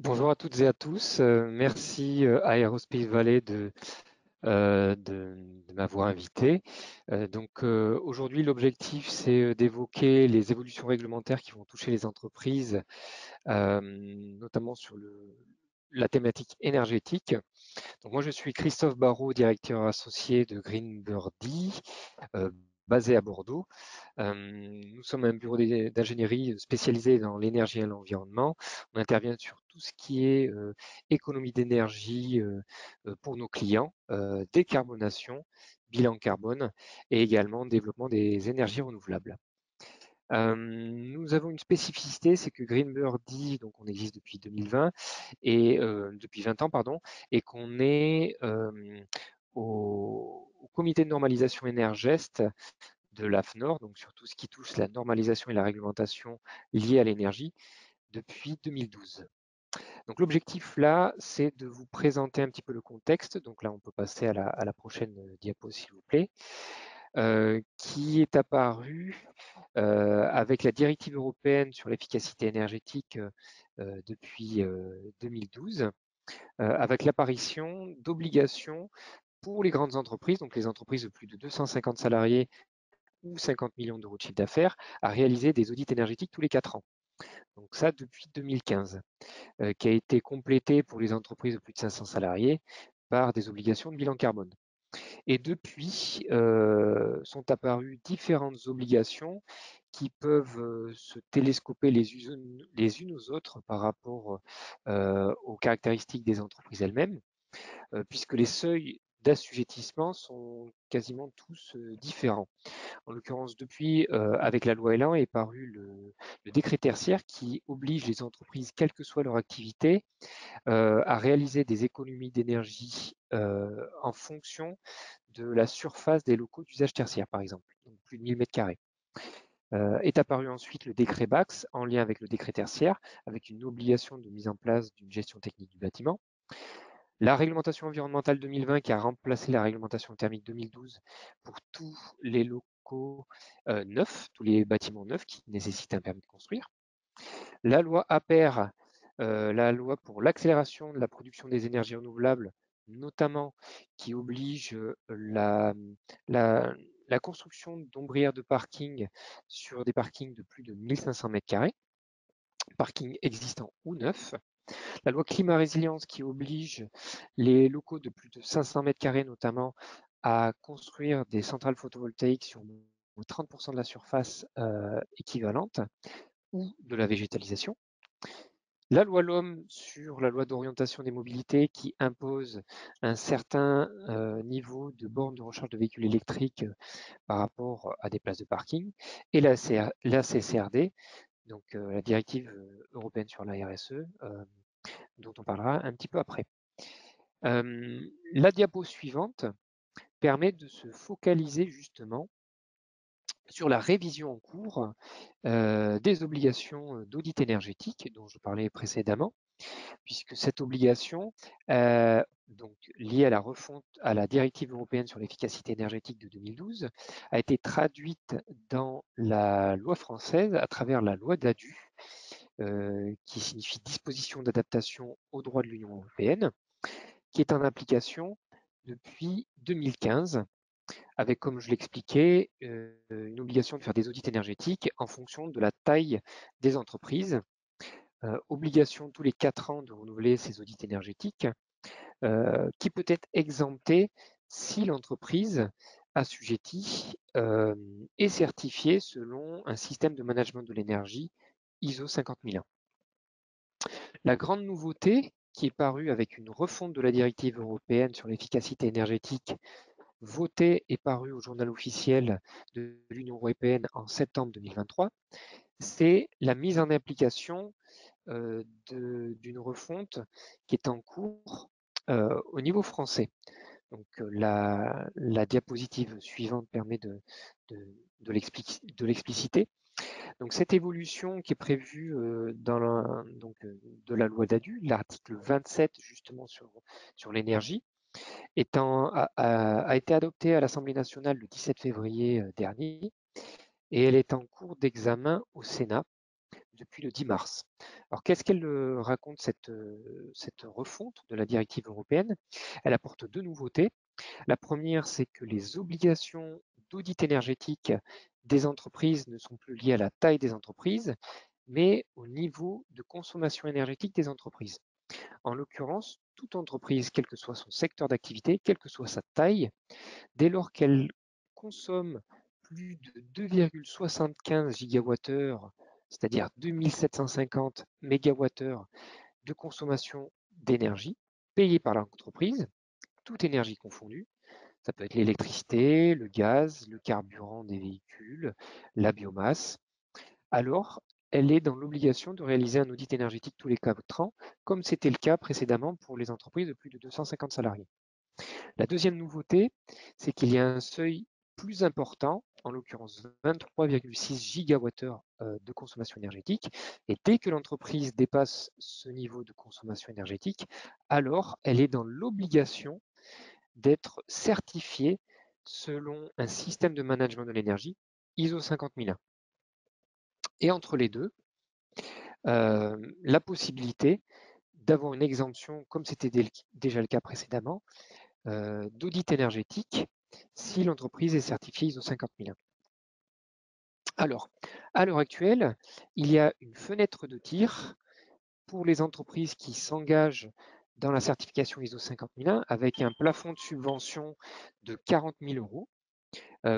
Bonjour à toutes et à tous. Merci à Aerospace Valley de m'avoir invité. Aujourd'hui, l'objectif, c'est d'évoquer les évolutions réglementaires qui vont toucher les entreprises, notamment sur la thématique énergétique. Donc moi, je suis Christophe Barrault, directeur associé de Greenbirdie, euh, basé à Bordeaux. Nous sommes un bureau d'ingénierie spécialisé dans l'énergie et l'environnement. On intervient sur tout ce qui est économie d'énergie pour nos clients, décarbonation, bilan carbone et également développement des énergies renouvelables. Nous avons une spécificité, c'est que Greenbirdie, donc on existe depuis 2020 et depuis 20 ans, pardon, et qu'on est au comité de normalisation Énergest de l'AFNOR, donc sur tout ce qui touche la normalisation et la réglementation liée à l'énergie depuis 2012. Donc l'objectif là, c'est de vous présenter un petit peu le contexte. Donc là, on peut passer à la prochaine diapo, s'il vous plaît, qui est apparu avec la directive européenne sur l'efficacité énergétique depuis 2012, avec l'apparition d'obligations pour les grandes entreprises, donc les entreprises de plus de 250 salariés ou 50 millions d'euros de chiffre d'affaires, à réaliser des audits énergétiques tous les 4 ans. Donc ça depuis 2015, qui a été complété pour les entreprises de plus de 500 salariés par des obligations de bilan carbone. Et depuis, sont apparues différentes obligations qui peuvent se télescoper les unes aux autres par rapport aux caractéristiques des entreprises elles-mêmes, puisque les seuils d'assujettissement sont quasiment tous différents. En l'occurrence, depuis, avec la loi Elan est paru le décret tertiaire qui oblige les entreprises, quelle que soit leur activité, à réaliser des économies d'énergie en fonction de la surface des locaux d'usage tertiaire, par exemple, donc plus de 1000 m². Est apparu ensuite le décret BAX en lien avec le décret tertiaire, avec une obligation de mise en place d'une gestion technique du bâtiment. La réglementation environnementale 2020 qui a remplacé la réglementation thermique 2012 pour tous les locaux neufs, tous les bâtiments neufs qui nécessitent un permis de construire. La loi APER, la loi pour l'accélération de la production des énergies renouvelables, notamment qui oblige la construction d'ombrières de parking sur des parkings de plus de 1500 m², parkings existants ou neufs. La loi climat résilience qui oblige les locaux de plus de 500 m², notamment, à construire des centrales photovoltaïques sur 30% de la surface équivalente ou de la végétalisation. La loi LOM sur la loi d'orientation des mobilités qui impose un certain niveau de bornes de recharge de véhicules électriques par rapport à des places de parking. Et la CCRD, donc la directive européenne sur la RSE, dont on parlera un petit peu après. La diapo suivante permet de se focaliser justement sur la révision en cours des obligations d'audit énergétique dont je parlais précédemment, puisque cette obligation, donc liée à la refonte à la directive européenne sur l'efficacité énergétique de 2012, a été traduite dans la loi française à travers la loi DADU, qui signifie disposition d'adaptation au droit de l'Union européenne, qui est en application depuis 2015, avec, comme je l'expliquais, une obligation de faire des audits énergétiques en fonction de la taille des entreprises, obligation tous les 4 ans de renouveler ces audits énergétiques, qui peut être exemptée si l'entreprise assujettie est certifiée selon un système de management de l'énergie ISO 50001. La grande nouveauté qui est parue avec une refonte de la directive européenne sur l'efficacité énergétique votée et parue au journal officiel de l'Union européenne en septembre 2023, c'est la mise en application d'une refonte qui est en cours au niveau français. Donc la diapositive suivante permet de l'expliciter. Donc cette évolution qui est prévue de la loi DADU, l'article 27 justement sur l'énergie, a été adoptée à l'Assemblée nationale le 17 février dernier et elle est en cours d'examen au Sénat depuis le 10 mars. Alors, qu'est-ce qu'elle raconte, cette refonte de la directive européenne? Elle apporte deux nouveautés. La première, c'est que les obligations d'audit énergétique des entreprises ne sont plus liées à la taille des entreprises, mais au niveau de consommation énergétique des entreprises. En l'occurrence, toute entreprise, quel que soit son secteur d'activité, quelle que soit sa taille, dès lors qu'elle consomme plus de 2,75 gigawattheures, c'est-à-dire 2750 mégawattheures de consommation d'énergie payée par l'entreprise, toute énergie confondue, ça peut être l'électricité, le gaz, le carburant des véhicules, la biomasse, alors elle est dans l'obligation de réaliser un audit énergétique tous les 4 ans, comme c'était le cas précédemment pour les entreprises de plus de 250 salariés. La deuxième nouveauté, c'est qu'il y a un seuil plus important, en l'occurrence 23,6 gigawattheures de consommation énergétique. Et dès que l'entreprise dépasse ce niveau de consommation énergétique, alors elle est dans l'obligation d'être certifiée selon un système de management de l'énergie ISO 50001. Et entre les deux, la possibilité d'avoir une exemption, comme c'était déjà le cas précédemment, d'audit énergétique si l'entreprise est certifiée ISO 50001. Alors, à l'heure actuelle, il y a une fenêtre de tir pour les entreprises qui s'engagent dans la certification ISO 50001 avec un plafond de subvention de 40 000 euros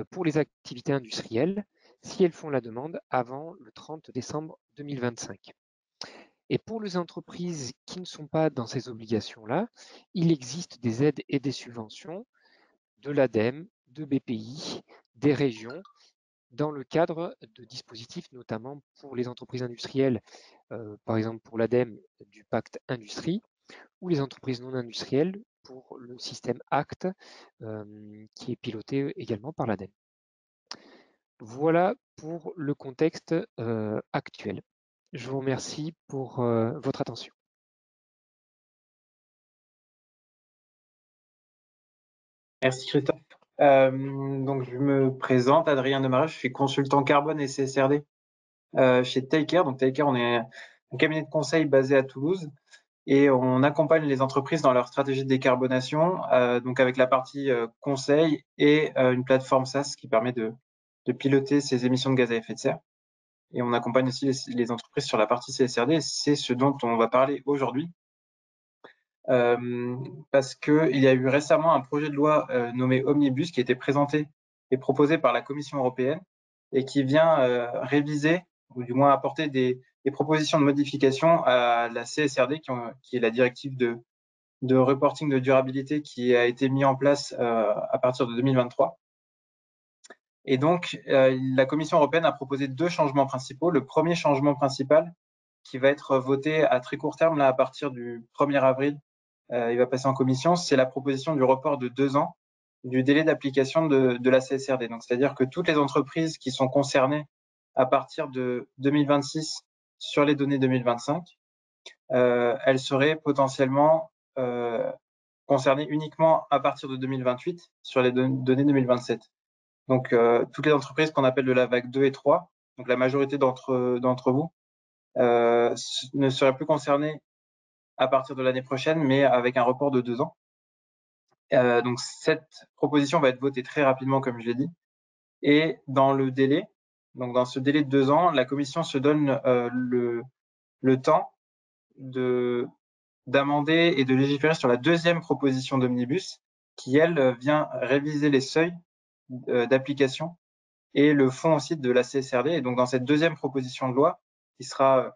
pour les activités industrielles si elles font la demande avant le 30 décembre 2025. Et pour les entreprises qui ne sont pas dans ces obligations-là, il existe des aides et des subventions de l'ADEME, de BPI, des régions, dans le cadre de dispositifs notamment pour les entreprises industrielles, par exemple pour l'ADEME du pacte industrie, ou les entreprises non industrielles pour le système ACT, qui est piloté également par l'ADEME. Voilà pour le contexte actuel. Je vous remercie pour votre attention. Merci Christophe. Donc je me présente, Adrien Demarest, je suis consultant carbone et CSRD chez Taycare. Donc Taycare, on est un cabinet de conseil basé à Toulouse et on accompagne les entreprises dans leur stratégie de décarbonation, donc avec la partie conseil et une plateforme SaaS qui permet de piloter ces émissions de gaz à effet de serre. Et on accompagne aussi les entreprises sur la partie CSRD, et c'est ce dont on va parler aujourd'hui. Parce qu'il y a eu récemment un projet de loi nommé Omnibus qui a été présenté et proposé par la Commission européenne et qui vient réviser, ou du moins apporter des propositions de modification à la CSRD, qui est la directive de reporting de durabilité qui a été mis en place à partir de 2023. Et donc, la Commission européenne a proposé deux changements principaux. Le premier changement principal, qui va être voté à très court terme, là, à partir du 1er avril, il va passer en commission, c'est la proposition du report de 2 ans du délai d'application de la CSRD. Donc, c'est-à-dire que toutes les entreprises qui sont concernées à partir de 2026 sur les données 2025, elles seraient potentiellement concernées uniquement à partir de 2028 sur les données 2027. Donc, toutes les entreprises qu'on appelle de la vague 2 et 3, donc la majorité d'entre vous, ne seraient plus concernées à partir de l'année prochaine, mais avec un report de 2 ans. Donc cette proposition va être votée très rapidement, comme je l'ai dit. Et dans le délai, donc dans ce délai de 2 ans, la Commission se donne le temps d'amender et de légiférer sur la deuxième proposition d'Omnibus, qui, elle, vient réviser les seuils d'application et le fond aussi de la CSRD. Et donc dans cette deuxième proposition de loi, qui sera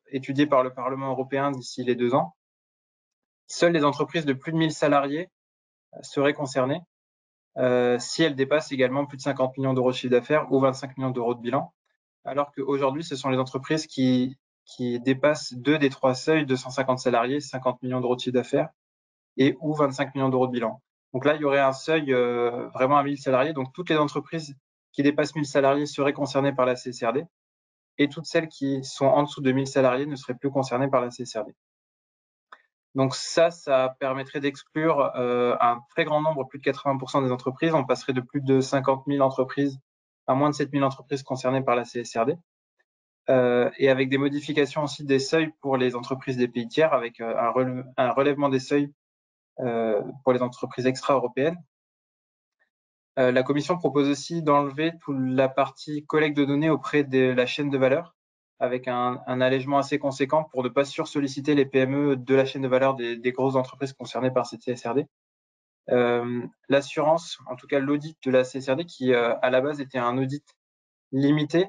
étudiée par le Parlement européen d'ici les 2 ans, seules les entreprises de plus de 1000 salariés seraient concernées si elles dépassent également plus de 50 millions d'euros de chiffre d'affaires ou 25 millions d'euros de bilan, alors qu'aujourd'hui, ce sont les entreprises qui dépassent 2 des 3 seuils de 150 salariés, 50 millions d'euros de chiffre d'affaires et ou 25 millions d'euros de bilan. Donc là, il y aurait un seuil vraiment à 1000 salariés. Donc toutes les entreprises qui dépassent 1000 salariés seraient concernées par la CSRD et toutes celles qui sont en dessous de 1000 salariés ne seraient plus concernées par la CSRD. Donc ça permettrait d'exclure un très grand nombre, plus de 80% des entreprises. On passerait de plus de 50 000 entreprises à moins de 7 000 entreprises concernées par la CSRD. et avec des modifications aussi des seuils pour les entreprises des pays tiers, avec un relèvement des seuils pour les entreprises extra-européennes. La Commission propose aussi d'enlever toute la partie collecte de données auprès de la chaîne de valeur, avec un allègement assez conséquent pour ne pas sursolliciter les PME de la chaîne de valeur des grosses entreprises concernées par cette CSRD. L'assurance, en tout cas l'audit de la CSRD, qui à la base était un audit limité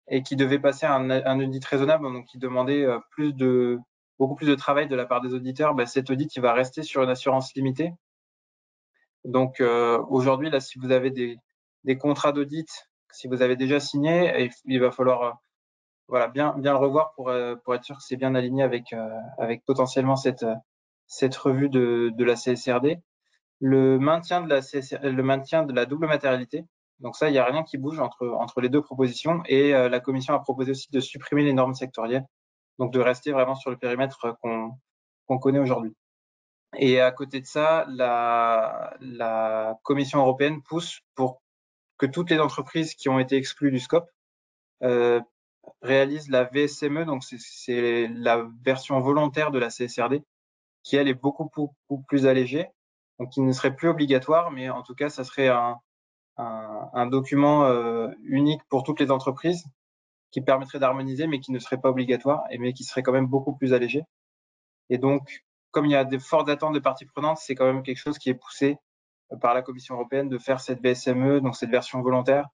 et qui devait passer à un audit raisonnable, donc qui demandait beaucoup plus de travail de la part des auditeurs, cet audit il va rester sur une assurance limitée. Donc aujourd'hui, là, si vous avez des contrats d'audit, si vous avez déjà signé, il va falloir voilà, bien le revoir pour être sûr que c'est bien aligné avec potentiellement cette revue de la CSRD. Le maintien de la double matérialité. Donc ça, il n'y a rien qui bouge entre les deux propositions. Et la Commission a proposé aussi de supprimer les normes sectorielles, donc de rester vraiment sur le périmètre qu'on connaît aujourd'hui. Et à côté de ça, la Commission européenne pousse pour que toutes les entreprises qui ont été exclues du scope réalisent la VSME, donc c'est la version volontaire de la CSRD, qui elle est beaucoup plus allégée, donc qui ne serait plus obligatoire, mais en tout cas, ça serait un document unique pour toutes les entreprises qui permettrait d'harmoniser, mais qui ne serait pas obligatoire, mais qui serait quand même beaucoup plus allégé. Et donc, comme il y a des fortes attentes de parties prenantes, c'est quand même quelque chose qui est poussé par la Commission européenne de faire cette VSME, donc cette version volontaire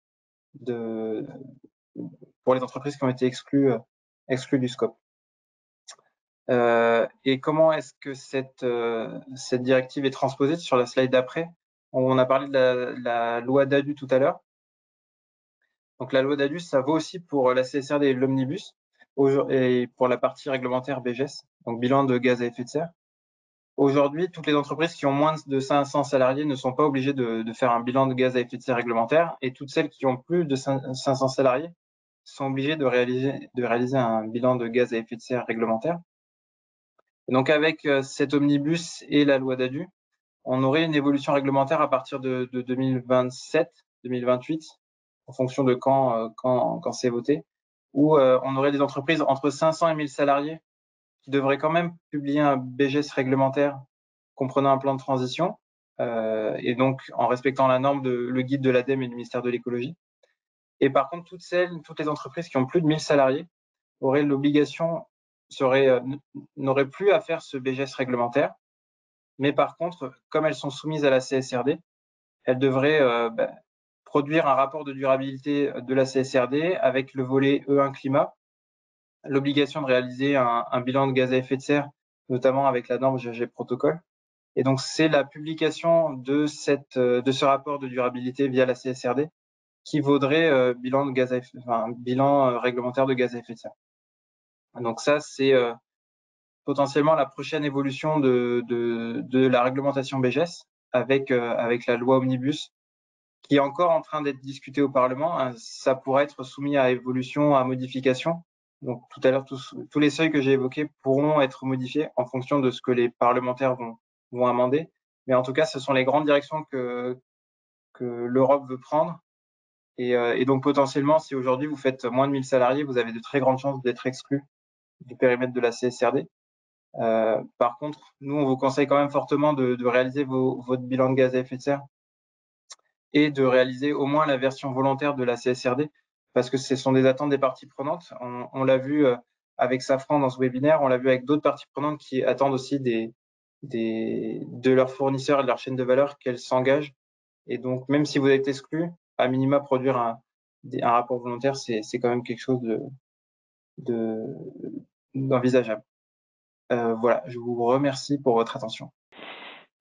pour les entreprises qui ont été exclues du scope. Et comment est-ce que cette directive est transposée? Sur la slide d'après, on a parlé de la loi DADU tout à l'heure. Donc la loi DADU, ça vaut aussi pour la CSRD et l'omnibus, et pour la partie réglementaire BGS, donc bilan de gaz à effet de serre. Aujourd'hui, toutes les entreprises qui ont moins de 500 salariés ne sont pas obligées de faire un bilan de gaz à effet de serre réglementaire, et toutes celles qui ont plus de 500 salariés sont obligées de réaliser un bilan de gaz à effet de serre réglementaire. Et donc avec cet omnibus et la loi DADU, on aurait une évolution réglementaire à partir de 2027, 2028, en fonction de quand c'est voté, où on aurait des entreprises entre 500 et 1000 salariés qui devraient quand même publier un BGS réglementaire comprenant un plan de transition, et donc en respectant la norme le guide de l'ADEME et du ministère de l'écologie. Et par contre, toutes les entreprises qui ont plus de 1000 salariés auraient l'obligation, n'auraient plus à faire ce BGS réglementaire, mais par contre, comme elles sont soumises à la CSRD, elles devraient produire un rapport de durabilité de la CSRD avec le volet E1 climat, l'obligation de réaliser un bilan de gaz à effet de serre, notamment avec la norme GG Protocol. Et donc, c'est la publication de ce rapport de durabilité via la CSRD qui vaudrait bilan réglementaire de gaz à effet de serre. Donc ça, c'est potentiellement la prochaine évolution de la réglementation BGS avec la loi Omnibus qui est encore en train d'être discutée au Parlement. Ça pourrait être soumis à évolution, à modification. Donc tout à l'heure, tous les seuils que j'ai évoqués pourront être modifiés en fonction de ce que les parlementaires vont amender. Mais en tout cas, ce sont les grandes directions que l'Europe veut prendre. Et donc potentiellement, si aujourd'hui vous faites moins de 1000 salariés, vous avez de très grandes chances d'être exclu du périmètre de la CSRD. Par contre, nous, on vous conseille quand même fortement de réaliser votre bilan de gaz à effet de serre et de réaliser au moins la version volontaire de la CSRD, parce que ce sont des attentes des parties prenantes. On l'a vu avec Safran dans ce webinaire, on l'a vu avec d'autres parties prenantes qui attendent aussi de leurs fournisseurs et de leur chaîne de valeur qu'elles s'engagent. Et donc, même si vous êtes exclu, à minima, produire un rapport volontaire, c'est quand même quelque chose d'envisageable. Voilà, je vous remercie pour votre attention.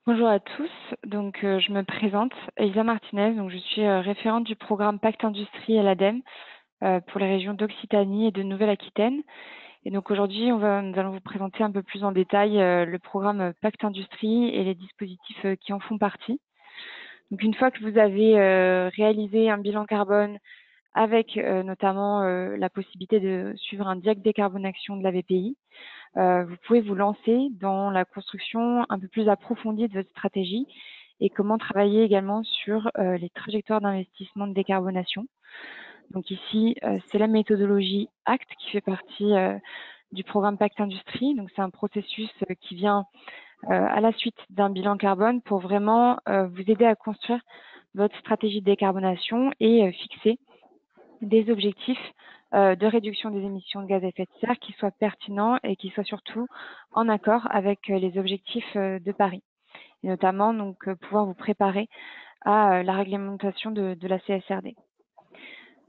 Bonjour à tous, donc je me présente, Elisa Martinez, donc je suis référente du programme Pacte Industrie à l'ADEME pour les régions d'Occitanie et de Nouvelle-Aquitaine. Et donc aujourd'hui, nous allons vous présenter un peu plus en détail le programme Pacte Industrie et les dispositifs qui en font partie. Donc une fois que vous avez réalisé un bilan carbone avec notamment la possibilité de suivre un diag décarbonation de la BPI, vous pouvez vous lancer dans la construction un peu plus approfondie de votre stratégie et comment travailler également sur les trajectoires d'investissement de décarbonation. Donc ici, c'est la méthodologie ACT qui fait partie du programme Pacte Industrie. Donc c'est un processus qui vient à la suite d'un bilan carbone pour vraiment vous aider à construire votre stratégie de décarbonation et fixer des objectifs de réduction des émissions de gaz à effet de serre qui soient pertinents et qui soient surtout en accord avec les objectifs de Paris. Et notamment donc pouvoir vous préparer à la réglementation de la CSRD.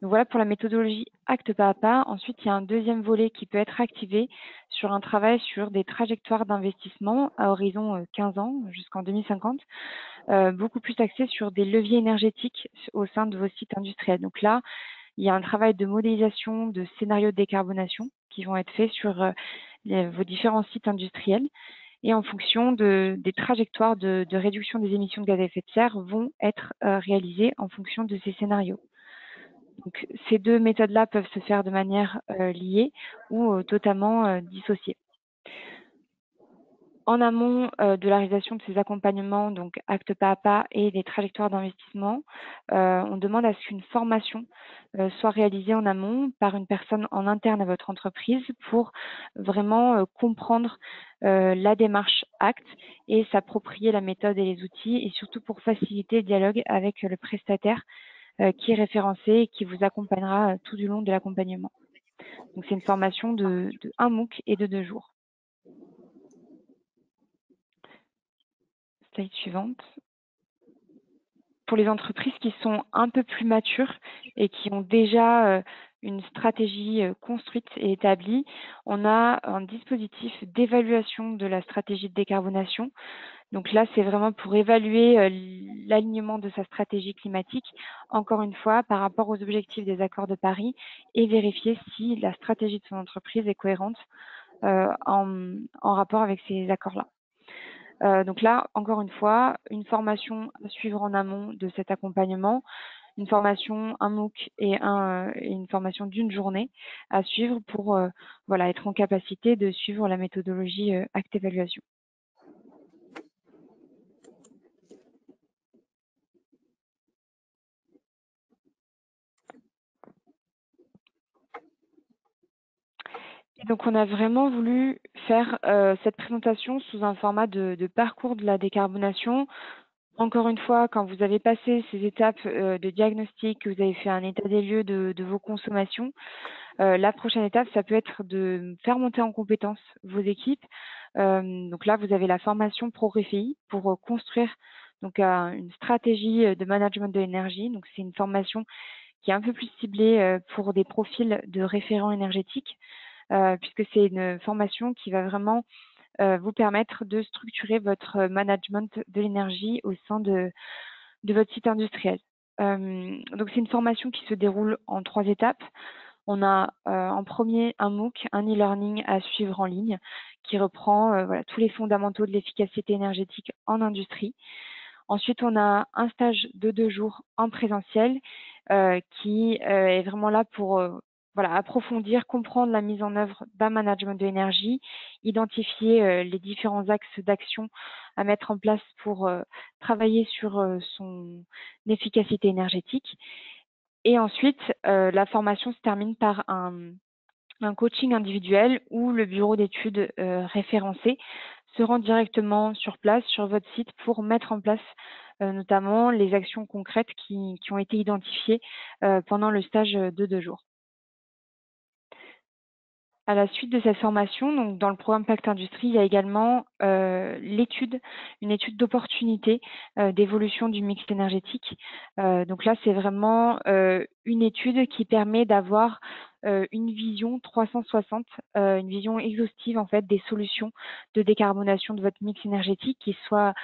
Donc voilà pour la méthodologie acte pas à pas. Ensuite, il y a un deuxième volet qui peut être activé sur un travail sur des trajectoires d'investissement à horizon 15 ans jusqu'en 2050, beaucoup plus axé sur des leviers énergétiques au sein de vos sites industriels. Donc là, il y a un travail de modélisation de scénarios de décarbonation qui vont être faits sur vos différents sites industriels et en fonction des trajectoires de réduction des émissions de gaz à effet de serre vont être réalisées en fonction de ces scénarios. Donc, ces deux méthodes-là peuvent se faire de manière liée ou totalement dissociée. En amont de la réalisation de ces accompagnements, donc acte pas à pas et des trajectoires d'investissement, on demande à ce qu'une formation soit réalisée en amont par une personne en interne à votre entreprise pour vraiment comprendre la démarche ACT et s'approprier la méthode et les outils et surtout pour faciliter le dialogue avec le prestataire qui est référencé et qui vous accompagnera tout du long de l'accompagnement. Donc, c'est une formation de 1 MOOC et de 2 jours. Slide suivante. Pour les entreprises qui sont un peu plus matures et qui ont déjà une stratégie construite et établie, on a un dispositif d'évaluation de la stratégie de décarbonation. Donc là, c'est vraiment pour évaluer l'alignement de sa stratégie climatique, encore une fois, par rapport aux objectifs des accords de Paris et vérifier si la stratégie de son entreprise est cohérente en rapport avec ces accords-là. Donc là, encore une fois, une formation à suivre en amont de cet accompagnement, une formation, un MOOC et une formation d'une journée à suivre pour voilà, être en capacité de suivre la méthodologie ACT Évaluation. Et donc, on a vraiment voulu faire cette présentation sous un format de parcours de la décarbonation. Encore une fois, quand vous avez passé ces étapes de diagnostic, que vous avez fait un état des lieux de vos consommations, la prochaine étape, ça peut être de faire monter en compétence vos équipes. Donc là, vous avez la formation ProRéfI pour construire donc, une stratégie de management de l'énergie. Donc, c'est une formation qui est un peu plus ciblée pour des profils de référents énergétiques, puisque c'est une formation qui va vraiment vous permettre de structurer votre management de l'énergie au sein de votre site industriel. Donc, c'est une formation qui se déroule en 3 étapes. On a en premier un MOOC, un e-learning à suivre en ligne qui reprend voilà, tous les fondamentaux de l'efficacité énergétique en industrie. Ensuite, on a un stage de 2 jours en présentiel qui est vraiment là pour voilà, approfondir, comprendre la mise en œuvre d'un management de l'énergie, identifier les différents axes d'action à mettre en place pour travailler sur son efficacité énergétique. Et ensuite, la formation se termine par un coaching individuel où le bureau d'études référencé se rend directement sur place, sur votre site, pour mettre en place notamment les actions concrètes qui ont été identifiées pendant le stage de 2 jours. À la suite de cette formation, donc dans le programme Pacte Industrie, il y a également une étude d'opportunité d'évolution du mix énergétique. Donc là, c'est vraiment une étude qui permet d'avoir une vision 360, une vision exhaustive en fait des solutions de décarbonation de votre mix énergétique qui soit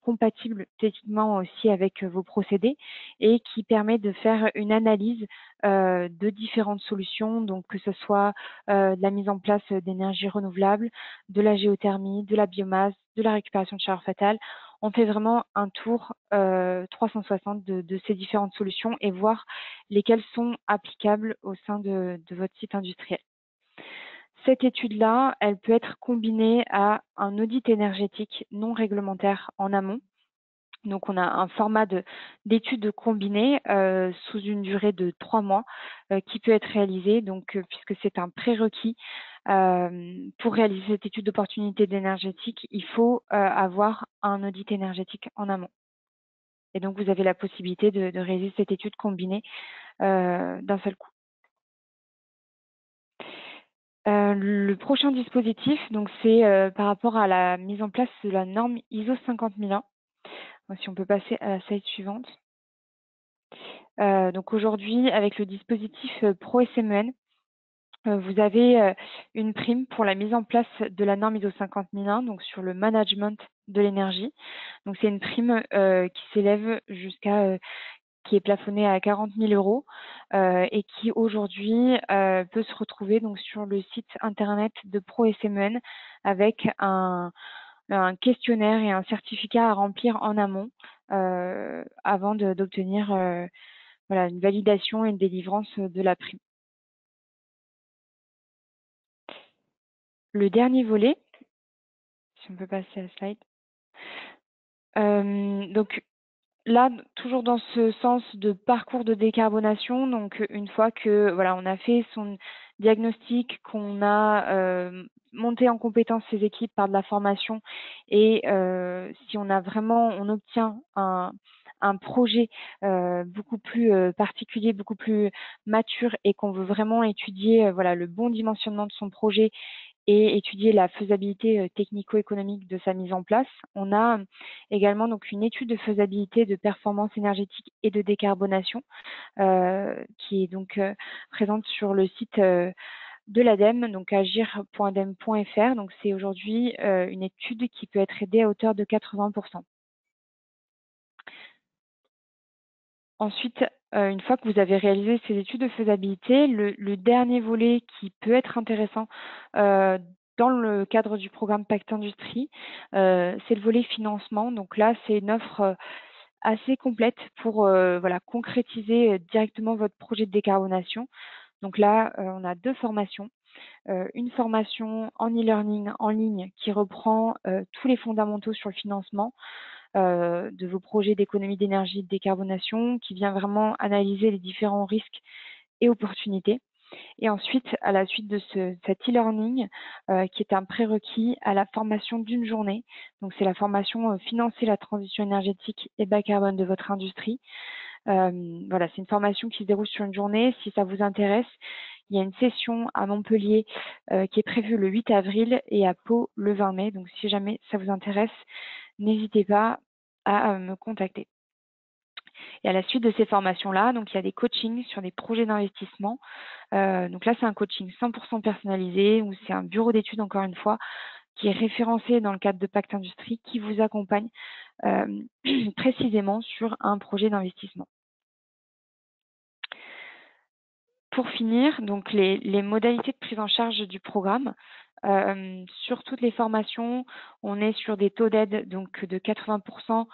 compatible techniquement aussi avec vos procédés et qui permet de faire une analyse de différentes solutions, donc que ce soit de la mise en place d'énergies renouvelables, de la géothermie, de la biomasse, de la récupération de chaleur fatale. On fait vraiment un tour 360 de ces différentes solutions et voir lesquelles sont applicables au sein de votre site industriel. Cette étude-là, elle peut être combinée à un audit énergétique non réglementaire en amont, Donc, on a un format d'études combinées sous une durée de 3 mois qui peut être réalisé, donc, puisque c'est un prérequis. Pour réaliser cette étude d'opportunité énergétique, il faut avoir un audit énergétique en amont. Et donc, vous avez la possibilité de réaliser cette étude combinée d'un seul coup. Le prochain dispositif, donc c'est par rapport à la mise en place de la norme ISO 50001. Si on peut passer à la slide suivante. Donc aujourd'hui, avec le dispositif ProSMEN, vous avez une prime pour la mise en place de la norme ISO 50001, donc sur le management de l'énergie. Donc c'est une prime qui s'élève jusqu'à qui est plafonnée à 40 000 € et qui aujourd'hui peut se retrouver donc sur le site internet de ProSMEN avec un questionnaire et un certificat à remplir en amont avant d'obtenir voilà, une validation et une délivrance de la prime. Le dernier volet, si on peut passer à la slide. Donc là, toujours dans ce sens de parcours de décarbonation, donc une fois que voilà, on a fait son diagnostic, qu'on a monté en compétence ses équipes par de la formation et si on a vraiment, on obtient un projet beaucoup plus particulier, beaucoup plus mature et qu'on veut vraiment étudier voilà, le bon dimensionnement de son projet et étudier la faisabilité technico-économique de sa mise en place. On a également donc une étude de faisabilité de performance énergétique et de décarbonation qui est donc présente sur le site de l'ADEME, donc agir.adem.fr. Donc c'est aujourd'hui une étude qui peut être aidée à hauteur de 80%. Ensuite, une fois que vous avez réalisé ces études de faisabilité, le dernier volet qui peut être intéressant dans le cadre du programme Pacte Industrie, c'est le volet financement. Donc là, c'est une offre assez complète pour voilà, concrétiser directement votre projet de décarbonation. Donc là, on a 2 formations. Une formation en e-learning en ligne qui reprend tous les fondamentaux sur le financement de vos projets d'économie d'énergie et de décarbonation, qui vient vraiment analyser les différents risques et opportunités. Et ensuite, à la suite de cet e-learning, qui est un prérequis à la formation d'une journée. Donc, c'est la formation Financer la transition énergétique et bas carbone de votre industrie. Voilà, c'est une formation qui se déroule sur une journée. Si ça vous intéresse, il y a une session à Montpellier qui est prévue le 8 avril et à Pau le 20 mai. Donc, si jamais ça vous intéresse, n'hésitez pas à me contacter. Et à la suite de ces formations-là, donc il y a des coachings sur des projets d'investissement. Donc là, c'est un coaching 100% personnalisé où c'est un bureau d'études, encore une fois, qui est référencé dans le cadre de Pacte Industrie, qui vous accompagne précisément sur un projet d'investissement. Pour finir, donc les modalités de prise en charge du programme. Sur toutes les formations, on est sur des taux d'aide donc de 80%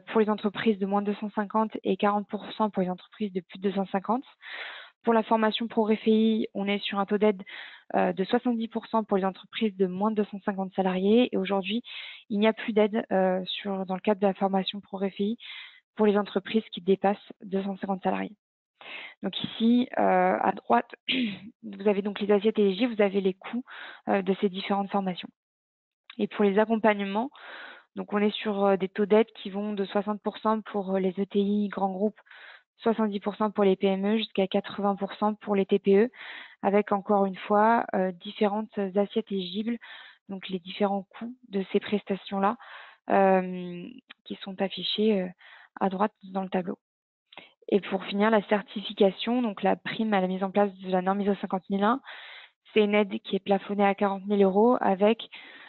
pour les entreprises de moins de 250 et 40% pour les entreprises de plus de 250. Pour la formation ProRéféi, on est sur un taux d'aide de 70% pour les entreprises de moins de 250 salariés. Et aujourd'hui, il n'y a plus d'aide dans le cadre de la formation ProRéféi pour les entreprises qui dépassent 250 salariés. Donc ici, à droite, vous avez donc les assiettes éligibles, vous avez les coûts de ces différentes formations. Et pour les accompagnements, donc on est sur des taux d'aide qui vont de 60% pour les ETI, grands groupes, 70% pour les PME, jusqu'à 80% pour les TPE, avec encore une fois différentes assiettes éligibles, donc les différents coûts de ces prestations-là qui sont affichés à droite dans le tableau. Et pour finir, la certification, donc la prime à la mise en place de la norme ISO 50001, c'est une aide qui est plafonnée à 40 000 € avec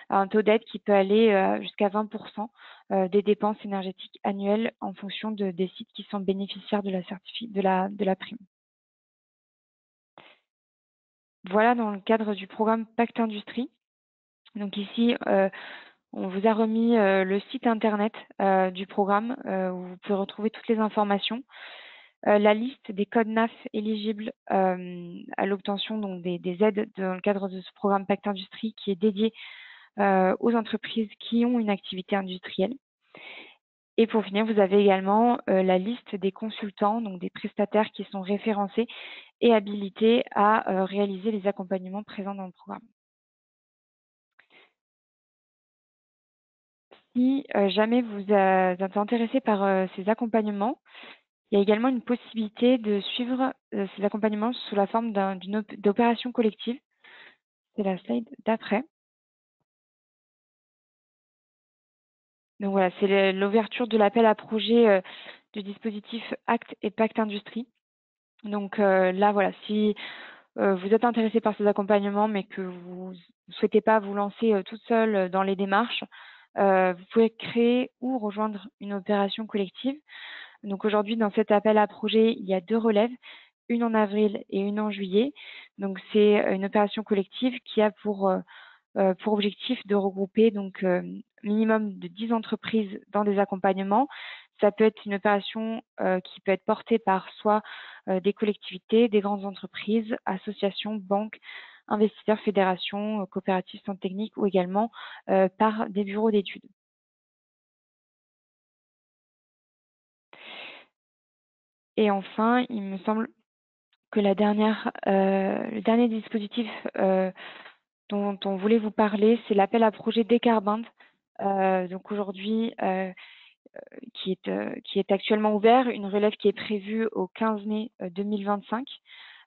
un taux d'aide qui peut aller jusqu'à 20% des dépenses énergétiques annuelles en fonction des sites qui sont bénéficiaires de la prime. Voilà dans le cadre du programme Pacte Industrie. Donc ici, on vous a remis le site internet du programme où vous pouvez retrouver toutes les informations. La liste des codes NAF éligibles à l'obtention des aides dans le cadre de ce programme Pacte Industrie qui est dédié aux entreprises qui ont une activité industrielle. Et pour finir, vous avez également la liste des consultants, donc des prestataires qui sont référencés et habilités à réaliser les accompagnements présents dans le programme. Si jamais vous êtes intéressé par ces accompagnements, il y a également une possibilité de suivre ces accompagnements sous la forme d'opération collective. C'est la slide d'après. Donc voilà, c'est l'ouverture de l'appel à projet du dispositif Acte et Pacte Industrie. Donc là, voilà, si vous êtes intéressé par ces accompagnements, mais que vous ne souhaitez pas vous lancer toute seule dans les démarches, vous pouvez créer ou rejoindre une opération collective. Donc aujourd'hui, dans cet appel à projet, il y a 2 relèves, une en avril et une en juillet. Donc c'est une opération collective qui a pour objectif de regrouper donc minimum de 10 entreprises dans des accompagnements. Ça peut être une opération qui peut être portée par soit des collectivités, des grandes entreprises, associations, banques, investisseurs, fédérations, coopératives, centres techniques ou également par des bureaux d'études. Et enfin, il me semble que le dernier dispositif dont on voulait vous parler, c'est l'appel à projet Décarbinde. Donc aujourd'hui, qui est actuellement ouvert, une relève qui est prévue au 15 mai 2025.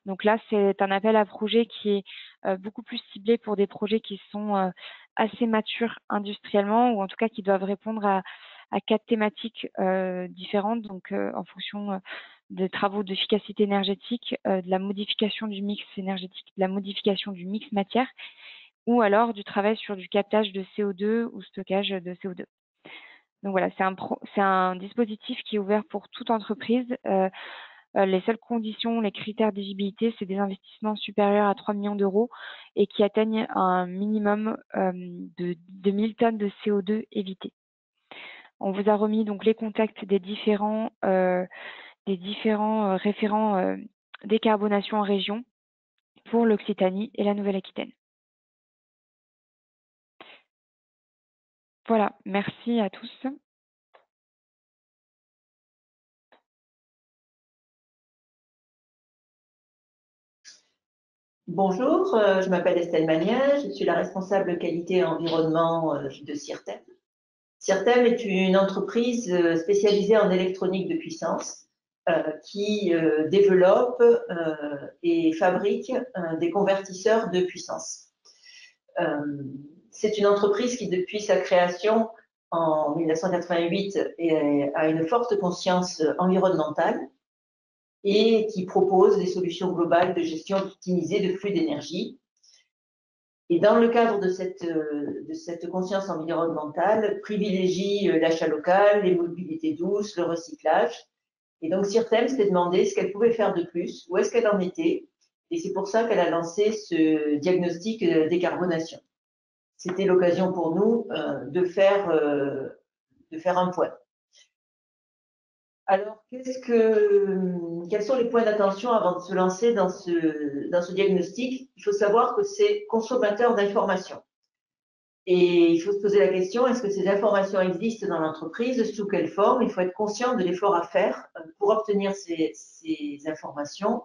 Donc là, c'est un appel à projet qui est beaucoup plus ciblé pour des projets qui sont assez matures industriellement, ou en tout cas qui doivent répondre à 4 thématiques différentes, donc en fonction des travaux d'efficacité énergétique, de la modification du mix énergétique, de la modification du mix matière, ou alors du travail sur du captage de CO2 ou stockage de CO2. Donc voilà, c'est un dispositif qui est ouvert pour toute entreprise. Les seules conditions, les critères d'éligibilité, c'est des investissements supérieurs à 3 millions d'euros et qui atteignent un minimum de 1000 tonnes de CO2 évitées. On vous a remis donc les contacts des différents référents décarbonation en région pour l'Occitanie et la Nouvelle-Aquitaine. Voilà, merci à tous. Bonjour, je m'appelle Estelle Magnin, je suis la responsable qualité et environnement de CIRTEM. CIRTEM est une entreprise spécialisée en électronique de puissance qui développe et fabrique des convertisseurs de puissance. C'est une entreprise qui, depuis sa création en 1988, a une forte conscience environnementale et qui propose des solutions globales de gestion optimisée de flux d'énergie. Et dans le cadre de cette conscience environnementale, privilégie l'achat local, les mobilités douces, le recyclage. Et donc CIRTEM s'est demandé ce qu'elle pouvait faire de plus, où est-ce qu'elle en était, et c'est pour ça qu'elle a lancé ce diagnostic décarbonation. C'était l'occasion pour nous de faire un point. Alors, quels sont les points d'attention avant de se lancer dans ce diagnostic? Il faut savoir que c'est consommateur d'informations. Et il faut se poser la question, est-ce que ces informations existent dans l'entreprise? Sous quelle forme? Il faut être conscient de l'effort à faire pour obtenir ces informations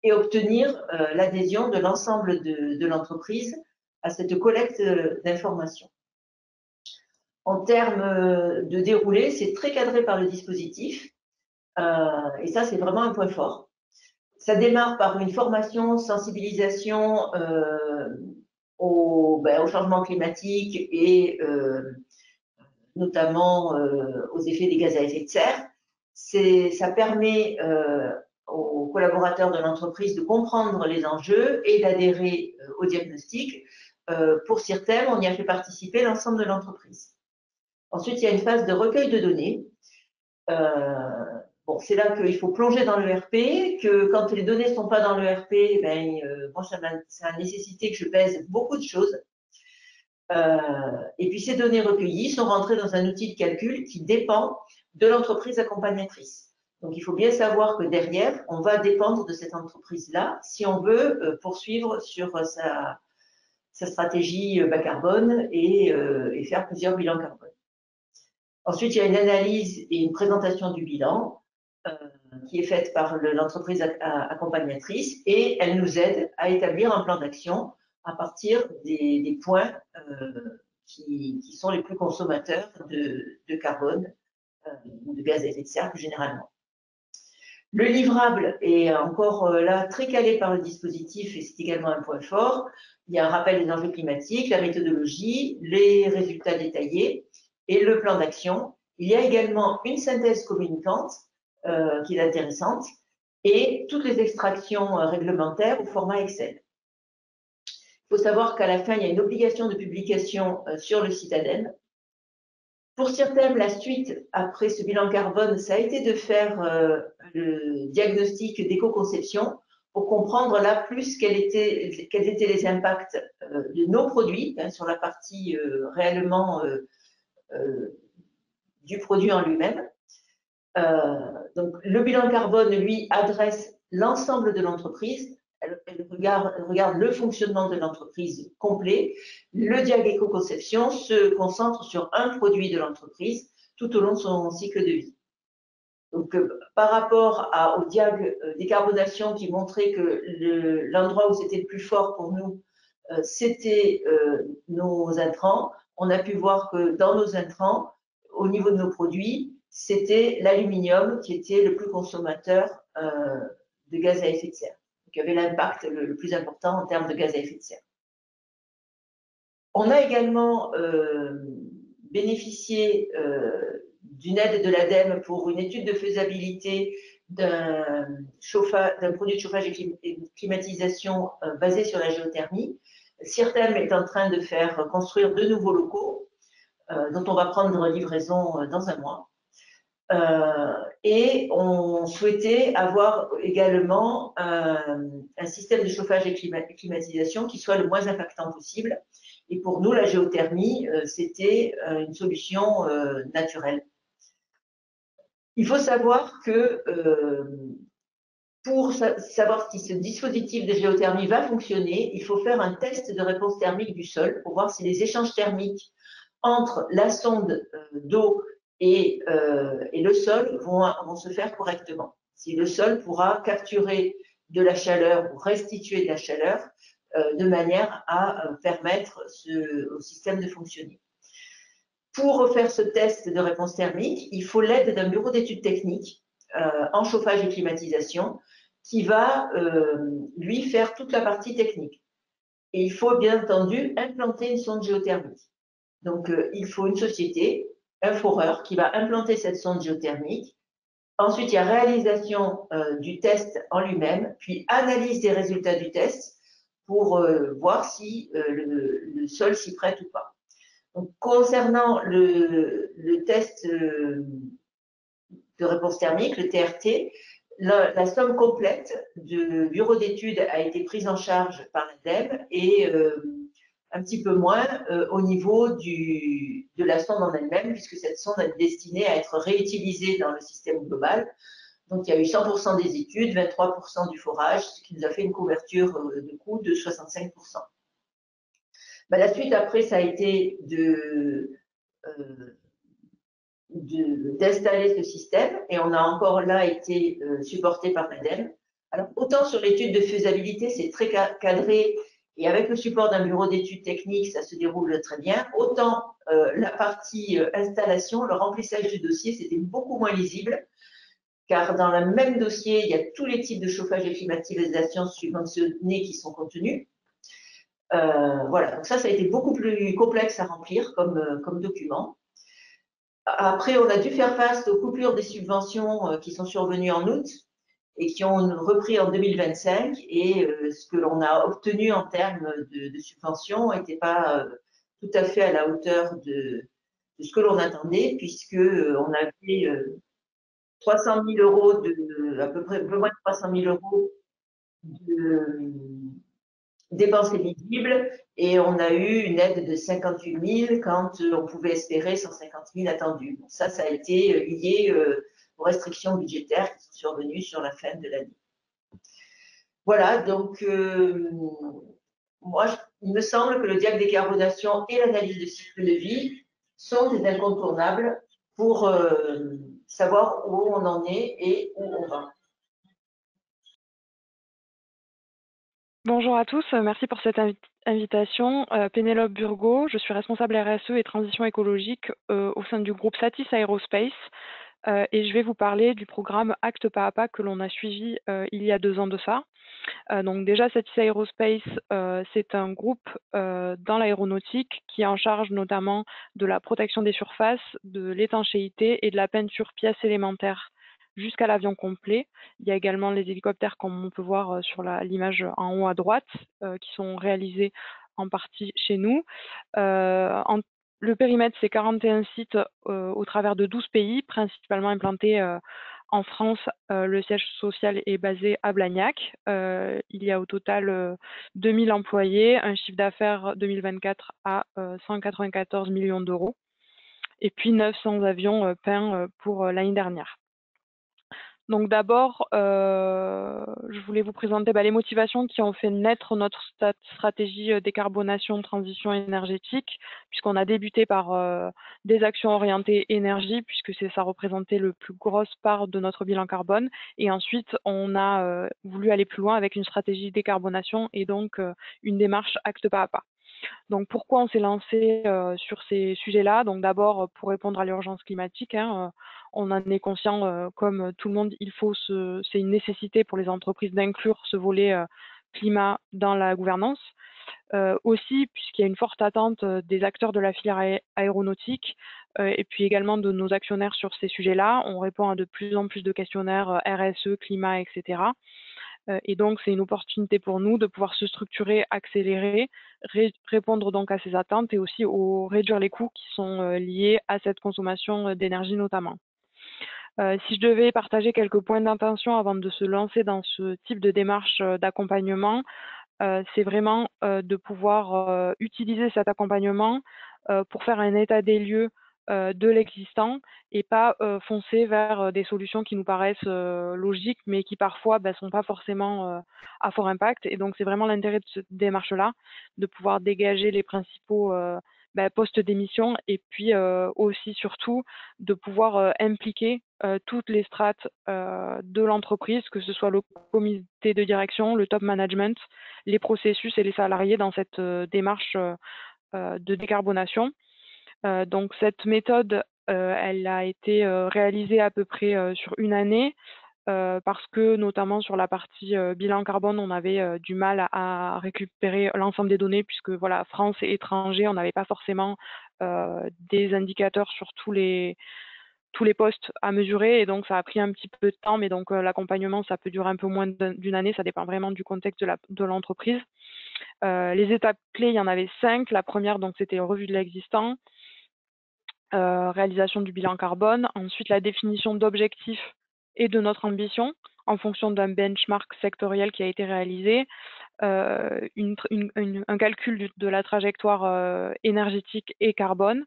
et obtenir l'adhésion de l'ensemble de l'entreprise à cette collecte d'informations. En termes de déroulé, c'est très cadré par le dispositif. Et ça, c'est vraiment un point fort. Ça démarre par une formation, sensibilisation au changement climatique et notamment aux effets des gaz à effet de serre. Ça permet aux collaborateurs de l'entreprise de comprendre les enjeux et d'adhérer au diagnostic. Pour CIRTEM, on y a fait participer l'ensemble de l'entreprise. Ensuite, il y a une phase de recueil de données. Bon, c'est là qu'il faut plonger dans l'ERP, que quand les données ne sont pas dans l'ERP, moi, ça a nécessité que je pèse beaucoup de choses. Et puis, ces données recueillies sont rentrées dans un outil de calcul qui dépend de l'entreprise accompagnatrice. Donc, il faut bien savoir que derrière, on va dépendre de cette entreprise-là si on veut poursuivre sur sa stratégie bas carbone et faire plusieurs bilans carbone. Ensuite, il y a une analyse et une présentation du bilan qui est faite par l'entreprise accompagnatrice et elle nous aide à établir un plan d'action à partir des points qui sont les plus consommateurs de carbone, de gaz à effet de serre plus généralement. Le livrable est encore là très calé par le dispositif et c'est également un point fort. Il y a un rappel des enjeux climatiques, la méthodologie, les résultats détaillés et le plan d'action. Il y a également une synthèse communicante qui est intéressante et toutes les extractions réglementaires au format Excel. Il faut savoir qu'à la fin, il y a une obligation de publication sur le site ADEME. Pour CIRTEM, la suite après ce bilan carbone, ça a été de faire le diagnostic d'éco-conception pour comprendre là plus quels étaient les impacts de nos produits sur la partie réellement du produit en lui-même. Donc, le bilan carbone, lui, adresse l'ensemble de l'entreprise. Elle regarde le fonctionnement de l'entreprise complet. Le diag éco-conception se concentre sur un produit de l'entreprise tout au long de son cycle de vie. Donc, par rapport au diag décarbonation qui montrait que l'endroit où c'était le plus fort pour nous, c'était nos intrants, on a pu voir que dans nos intrants, au niveau de nos produits, c'était l'aluminium qui était le plus consommateur de gaz à effet de serre, qui avait l'impact le plus important en termes de gaz à effet de serre. On a également bénéficié d'une aide de l'ADEME pour une étude de faisabilité d'un produit de chauffage et climatisation basé sur la géothermie. CIRTEM est en train de faire construire de nouveaux locaux dont on va prendre livraison dans un mois. Et on souhaitait avoir également un système de chauffage et climatisation qui soit le moins impactant possible. Et pour nous, la géothermie, c'était une solution naturelle. Il faut savoir que pour savoir si ce dispositif de géothermie va fonctionner, il faut faire un test de réponse thermique du sol pour voir si les échanges thermiques entre la sonde d'eau et le sol vont se faire correctement. Si le sol pourra capturer de la chaleur ou restituer de la chaleur de manière à permettre au système de fonctionner. Pour faire ce test de réponse thermique, il faut l'aide d'un bureau d'études techniques en chauffage et climatisation qui va, lui, faire toute la partie technique. Et il faut bien entendu implanter une sonde géothermique. Donc, il faut une société, un foreur, qui va implanter cette sonde géothermique. Ensuite, il y a réalisation du test en lui-même, puis analyse des résultats du test pour voir si le sol s'y prête ou pas. Donc, concernant le test de réponse thermique, le TRT, la somme complète du bureau d'études a été prise en charge par l'ADEME et un petit peu moins au niveau de la sonde en elle-même, puisque cette sonde est destinée à être réutilisée dans le système global. Donc, il y a eu 100% des études, 23% du forage, ce qui nous a fait une couverture de coût de 65%. Ben, la suite, après, ça a été d'installer ce système et on a encore là été supporté par l'ADEME. Alors, autant sur l'étude de faisabilité, c'est très cadré et avec le support d'un bureau d'études techniques, ça se déroule très bien. Autant la partie installation, le remplissage du dossier, c'était beaucoup moins lisible car dans le même dossier, il y a tous les types de chauffage et climatisation subventionnés qui sont contenus. Voilà, donc ça a été beaucoup plus complexe à remplir comme document. Après, on a dû faire face aux coupures des subventions qui sont survenues en août et qui ont repris en 2025. Et ce que l'on a obtenu en termes de subventions n'était pas tout à fait à la hauteur de ce que l'on attendait, puisqu'on avait 300 000 euros, à peu près un peu moins de 300 000 euros de dépenses éligibles et on a eu une aide de 58 000 quand on pouvait espérer 150 000 attendus. Bon, ça a été lié aux restrictions budgétaires qui sont survenues sur la fin de l'année. Voilà, donc moi, il me semble que le diag décarbonation et l'analyse de cycle de vie sont des incontournables pour savoir où on en est et où on va. Bonjour à tous, merci pour cette invitation. Pénélope Burgot, je suis responsable RSE et transition écologique au sein du groupe Satis Aerospace et je vais vous parler du programme Acte pas à pas que l'on a suivi il y a 2 ans de ça. Donc déjà, Satis Aerospace, c'est un groupe dans l'aéronautique qui est en charge notamment de la protection des surfaces, de l'étanchéité et de la peinture pièces élémentaires jusqu'à l'avion complet. Il y a également les hélicoptères, comme on peut voir sur l'image en haut à droite, qui sont réalisés en partie chez nous. Le périmètre, c'est 41 sites au travers de 12 pays, principalement implantés en France. Le siège social est basé à Blagnac. Il y a au total 2000 employés, un chiffre d'affaires 2024 à 194 millions d'euros, et puis 900 avions peints pour l'année dernière. Donc d'abord, je voulais vous présenter les motivations qui ont fait naître notre stratégie décarbonation transition énergétique, puisqu'on a débuté par des actions orientées énergie, puisque ça représentait le plus grosse part de notre bilan carbone. Et ensuite, on a voulu aller plus loin avec une stratégie décarbonation et donc une démarche acte pas à pas. Donc pourquoi on s'est lancé sur ces sujets-là? Donc d'abord pour répondre à l'urgence climatique, on en est conscient comme tout le monde, c'est une nécessité pour les entreprises d'inclure ce volet climat dans la gouvernance. Aussi puisqu'il y a une forte attente des acteurs de la filière aéronautique et puis également de nos actionnaires sur ces sujets-là. On répond à de plus en plus de questionnaires RSE, climat, etc. Et donc, c'est une opportunité pour nous de pouvoir se structurer, accélérer, répondre donc à ces attentes et aussi réduire les coûts qui sont liés à cette consommation d'énergie notamment. Si je devais partager quelques points d'intention avant de se lancer dans ce type de démarche d'accompagnement, c'est vraiment de pouvoir utiliser cet accompagnement pour faire un état des lieux de l'existant et pas foncer vers des solutions qui nous paraissent logiques mais qui parfois sont pas forcément à fort impact. Et donc c'est vraiment l'intérêt de cette démarche-là, de pouvoir dégager les principaux postes d'émission et puis aussi surtout de pouvoir impliquer toutes les strates de l'entreprise, que ce soit le comité de direction, le top management, les processus et les salariés dans cette démarche de décarbonation. Donc cette méthode, elle a été réalisée à peu près sur une année parce que notamment sur la partie bilan carbone, on avait du mal à récupérer l'ensemble des données puisque voilà, France et étrangers, on n'avait pas forcément des indicateurs sur tous les postes à mesurer et donc ça a pris un petit peu de temps, mais donc l'accompagnement, ça peut durer un peu moins d'une année, ça dépend vraiment du contexte de l'entreprise. Les étapes clés, il y en avait 5. La première, donc, c'était revue de l'existant, réalisation du bilan carbone, ensuite la définition d'objectifs et de notre ambition en fonction d'un benchmark sectoriel qui a été réalisé, un calcul de la trajectoire énergétique et carbone.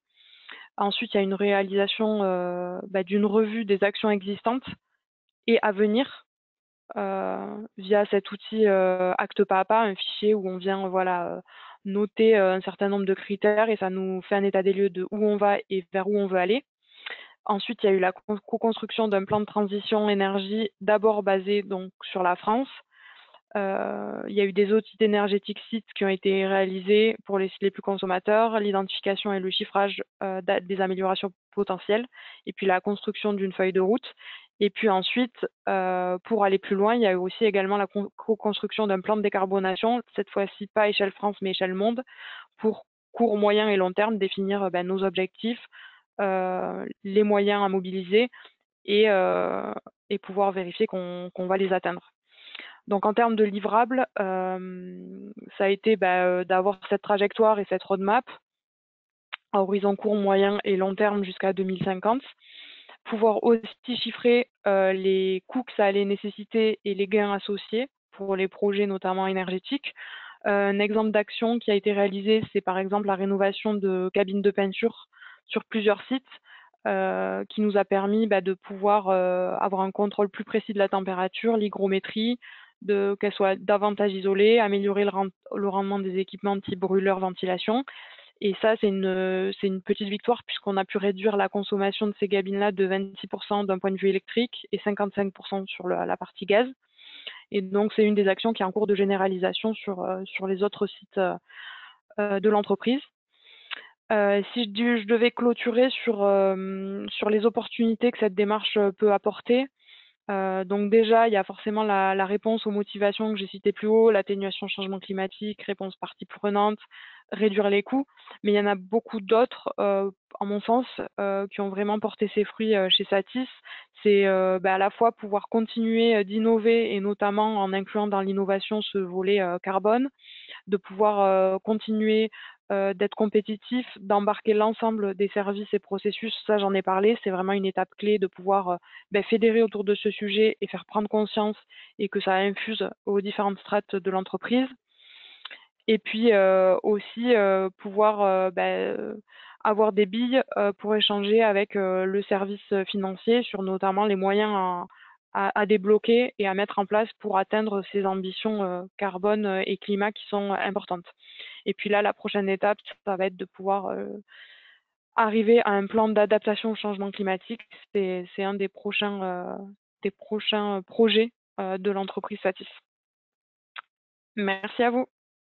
Ensuite, il y a une réalisation d'une revue des actions existantes et à venir via cet outil acte pas à pas, un fichier où on vient noter un certain nombre de critères et ça nous fait un état des lieux de où on va et vers où on veut aller. Ensuite, il y a eu la co-construction d'un plan de transition énergie, d'abord basé donc sur la France. Il y a eu des audits énergétiques sites qui ont été réalisés pour les plus consommateurs, l'identification et le chiffrage des améliorations potentielles, et puis la construction d'une feuille de route. Et puis ensuite, pour aller plus loin, il y a eu aussi également la co-construction d'un plan de décarbonation, cette fois-ci pas à échelle France, mais échelle monde, pour court, moyen et long terme, définir nos objectifs, les moyens à mobiliser et pouvoir vérifier qu'on va les atteindre. Donc en termes de livrables, ça a été d'avoir cette trajectoire et cette roadmap à horizon court, moyen et long terme jusqu'à 2050. Pouvoir aussi chiffrer les coûts que ça allait nécessiter et les gains associés pour les projets notamment énergétiques. Un exemple d'action qui a été réalisé, c'est par exemple la rénovation de cabines de peinture sur plusieurs sites qui nous a permis de pouvoir avoir un contrôle plus précis de la température, l'hygrométrie, qu'elle soit davantage isolée, améliorer le rendement des équipements type brûleur, ventilation Et ça, c'est une petite victoire puisqu'on a pu réduire la consommation de ces cabines-là de 26% d'un point de vue électrique et 55% sur la partie gaz. Et donc, c'est une des actions qui est en cours de généralisation sur les autres sites de l'entreprise. Si je devais clôturer sur les opportunités que cette démarche peut apporter, donc déjà, il y a forcément la réponse aux motivations que j'ai citées plus haut, l'atténuation au changement climatique, réponse partie prenante, réduire les coûts. Mais il y en a beaucoup d'autres, en mon sens, qui ont vraiment porté ses fruits chez Satis. C'est à la fois pouvoir continuer d'innover et notamment en incluant dans l'innovation ce volet carbone, de pouvoir continuer d'être compétitif, d'embarquer l'ensemble des services et processus. Ça, j'en ai parlé, c'est vraiment une étape clé de pouvoir fédérer autour de ce sujet et faire prendre conscience et que ça infuse aux différentes strates de l'entreprise. Et puis aussi pouvoir avoir des billes pour échanger avec le service financier sur notamment les moyens à débloquer et à mettre en place pour atteindre ces ambitions carbone et climat qui sont importantes. Et puis là, la prochaine étape, ça va être de pouvoir arriver à un plan d'adaptation au changement climatique. C'est un des prochains projets de l'entreprise Satis. Merci à vous.